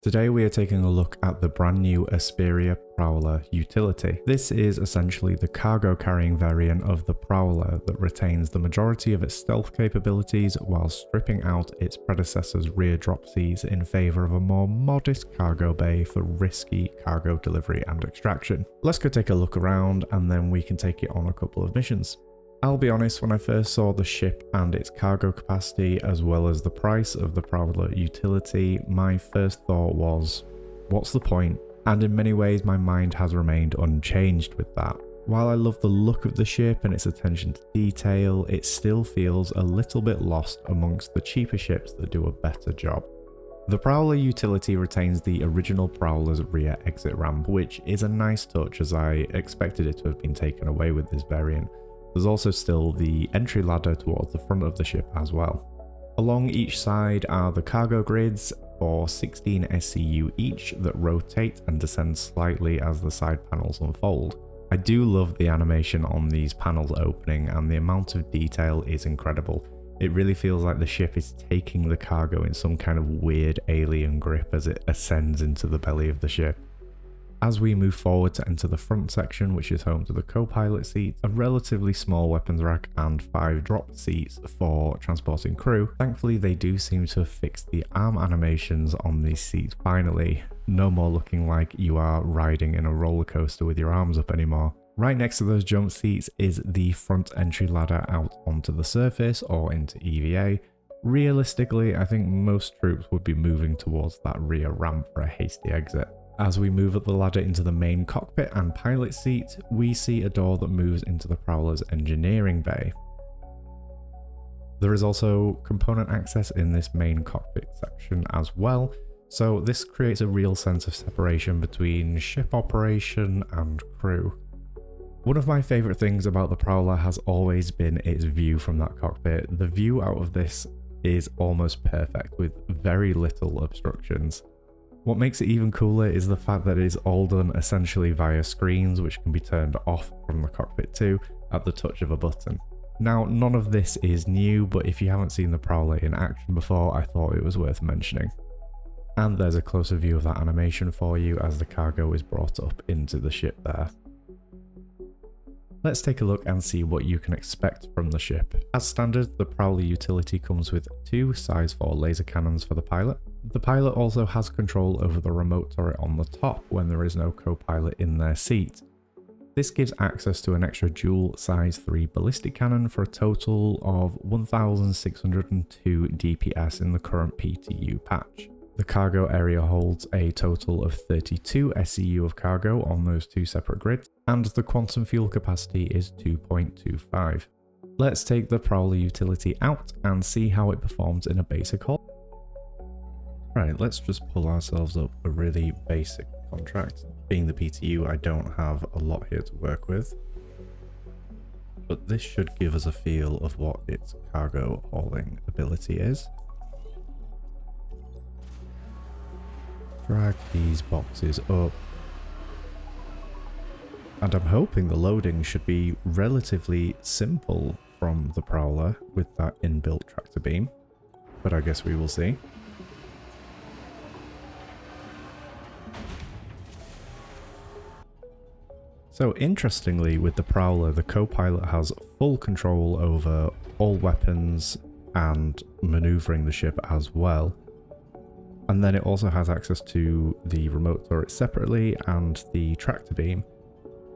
Today we are taking a look at the brand new Esperia Prowler Utility. This is essentially the cargo carrying variant of the Prowler that retains the majority of its stealth capabilities while stripping out its predecessor's rear drop seats in favour of a more modest cargo bay for risky cargo delivery and extraction. Let's go take a look around and then we can take it on a couple of missions. I'll be honest, when I first saw the ship and its cargo capacity as well as the price of the Prowler Utility, my first thought was, what's the point? And in many ways my mind has remained unchanged with that. While I love the look of the ship and its attention to detail, it still feels a little bit lost amongst the cheaper ships that do a better job. The Prowler Utility retains the original Prowler's rear exit ramp, which is a nice touch as I expected it to have been taken away with this variant. There's also still the entry ladder towards the front of the ship as well. Along each side are the cargo grids for 16 SCU each that rotate and descend slightly as the side panels unfold. I do love the animation on these panels opening and the amount of detail is incredible. It really feels like the ship is taking the cargo in some kind of weird alien grip as it ascends into the belly of the ship. As we move forward to enter the front section, which is home to the co-pilot seat, a relatively small weapons rack and 5 drop seats for transporting crew. Thankfully they do seem to have fixed the arm animations on these seats finally. No more looking like you are riding in a roller coaster with your arms up anymore. Right next to those jump seats is the front entry ladder out onto the surface or into EVA. Realistically, I think most troops would be moving towards that rear ramp for a hasty exit. As we move up the ladder into the main cockpit and pilot seat, we see a door that moves into the Prowler's engineering bay. There is also component access in this main cockpit section as well, so this creates a real sense of separation between ship operation and crew. One of my favourite things about the Prowler has always been its view from that cockpit. The view out of this is almost perfect with very little obstructions. What makes it even cooler is the fact that it is all done essentially via screens which can be turned off from the cockpit too at the touch of a button. Now none of this is new, but if you haven't seen the Prowler in action before, I thought it was worth mentioning. And there's a closer view of that animation for you as the cargo is brought up into the ship there. Let's take a look and see what you can expect from the ship. As standard, the Prowler Utility comes with 2 size 4 laser cannons for the pilot. The pilot also has control over the remote turret on the top when there is no co-pilot in their seat. This gives access to an extra dual size 3 ballistic cannon for a total of 1602 DPS in the current PTU patch. The cargo area holds a total of 32 SCU of cargo on those 2 separate grids, and the quantum fuel capacity is 2.25. Let's take the Prowler Utility out and see how it performs in a basic haul. Right, let's just pull ourselves up a really basic contract. Being the PTU, I don't have a lot here to work with, but this should give us a feel of what its cargo hauling ability is. Drag these boxes up, and I'm hoping the loading should be relatively simple from the Prowler with that inbuilt tractor beam, but I guess we will see. So interestingly, with the Prowler, the co-pilot has full control over all weapons and maneuvering the ship as well. And then it also has access to the remote turret separately and the tractor beam.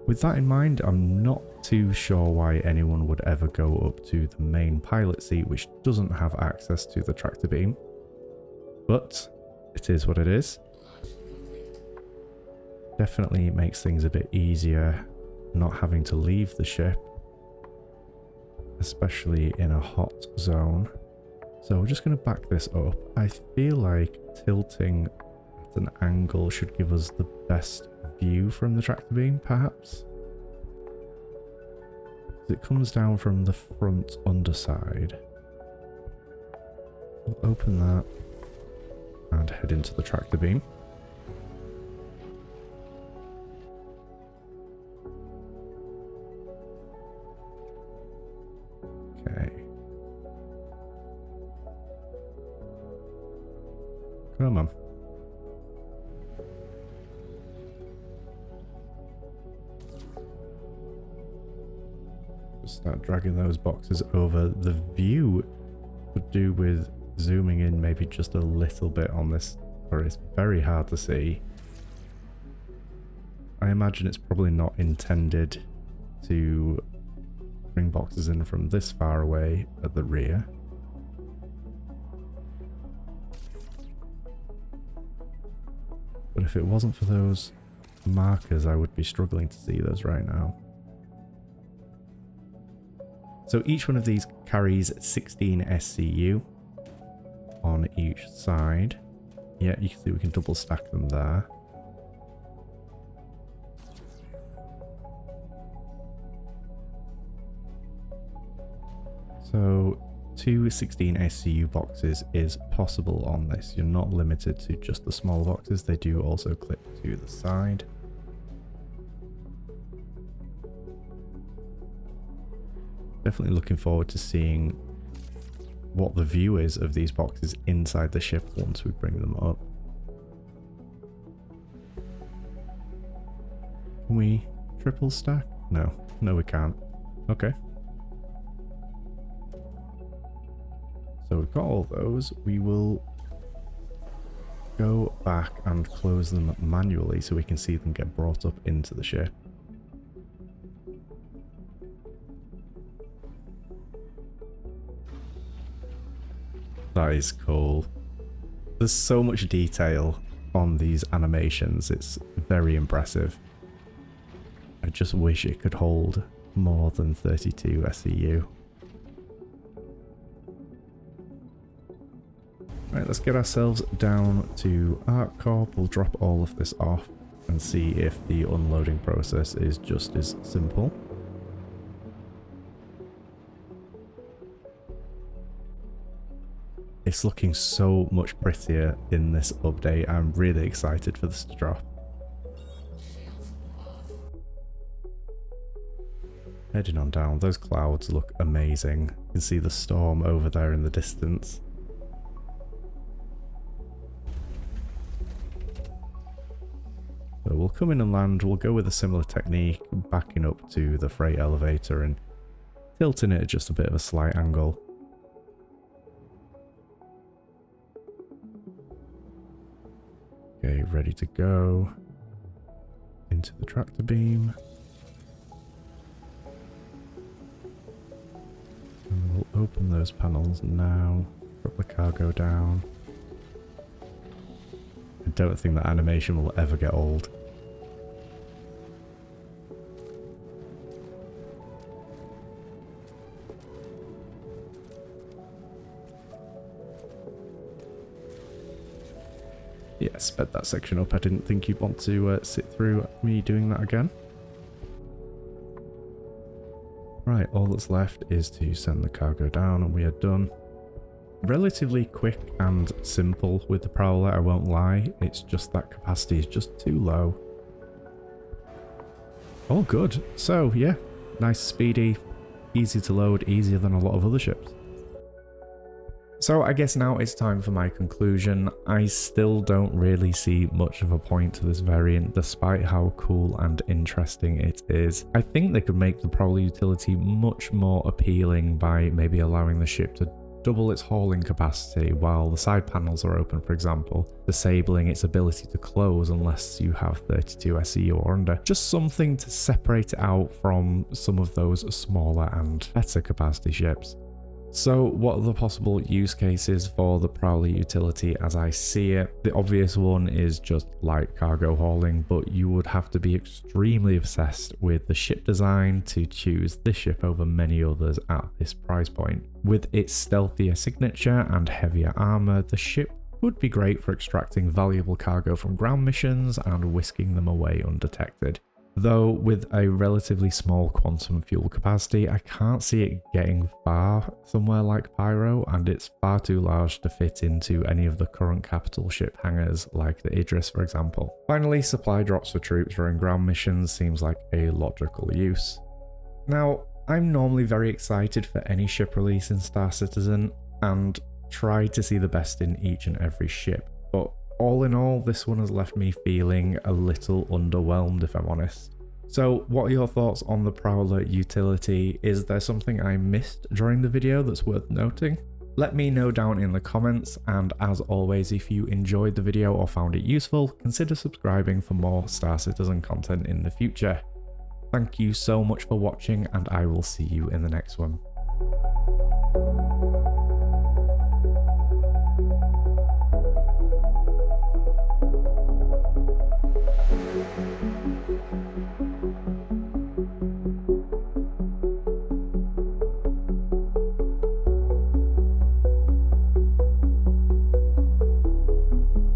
With that in mind, I'm not too sure why anyone would ever go up to the main pilot seat which doesn't have access to the tractor beam. But it is what it is. Definitely makes things a bit easier not having to leave the ship, especially in a hot zone. So we're just going to back this up. I feel like tilting at an angle should give us the best view from the tractor beam, perhaps. It comes down from the front underside. We'll open that and head into the tractor beam. Okay. Come on. Just start dragging those boxes over. The view could do with zooming in maybe just a little bit on this, or it's very hard to see. I imagine it's probably not intended to bring boxes in from this far away at the rear. But if it wasn't for those markers, I would be struggling to see those right now. So each one of these carries 16 SCU on each side. Yeah, you can see we can double stack them there. So 2 16 SCU boxes is possible on this. You're not limited to just the small boxes. They do also clip to the side. Definitely looking forward to seeing what the view is of these boxes inside the ship once we bring them up. Can we triple stack? No, we can't. Okay. So we've got all those. We will go back and close them manually so we can see them get brought up into the ship. That is cool. There's so much detail on these animations. It's very impressive. I just wish it could hold more than 32 SCU. Right, let's get ourselves down to ArcCorp. We'll drop all of this off and see if the unloading process is just as simple. It's looking so much prettier in this update. I'm really excited for this to drop. Heading on down, those clouds look amazing. You can see the storm over there in the distance. So we'll come in and land, we'll go with a similar technique, backing up to the freight elevator and tilting it at just a bit of a slight angle. Okay, ready to go into the tractor beam. And we'll open those panels now, drop the cargo down. I don't think that animation will ever get old. Yeah, sped that section up. I didn't think you'd want to sit through me doing that again. Right, all that's left is to send the cargo down and we are done. Relatively quick and simple with the Prowler, I won't lie. It's just that capacity is just too low. All good. So yeah, nice, speedy, easy to load, easier than a lot of other ships. So I guess now it's time for my conclusion. I still don't really see much of a point to this variant, despite how cool and interesting it is. I think they could make the Prowler utility much more appealing by maybe allowing the ship to double its hauling capacity while the side panels are open, for example, disabling its ability to close unless you have 32 SCU or under. Just something to separate it out from some of those smaller and better capacity ships. So what are the possible use cases for the Prowler utility as I see it? The obvious one is just light cargo hauling, but you would have to be extremely obsessed with the ship design to choose this ship over many others at this price point. With its stealthier signature and heavier armor, the ship would be great for extracting valuable cargo from ground missions and whisking them away undetected. Though with a relatively small quantum fuel capacity, I can't see it getting far somewhere like Pyro, and it's far too large to fit into any of the current capital ship hangars like the Idris, for example. Finally, supply drops for troops during ground missions seems like a logical use. Now, I'm normally very excited for any ship release in Star Citizen and try to see the best in each and every ship, but all in all, this one has left me feeling a little underwhelmed, if I'm honest. So what are your thoughts on the Prowler utility? Is there something I missed during the video that's worth noting? Let me know down in the comments, and as always, if you enjoyed the video or found it useful, consider subscribing for more Star Citizen content in the future. Thank you so much for watching, and I will see you in the next one.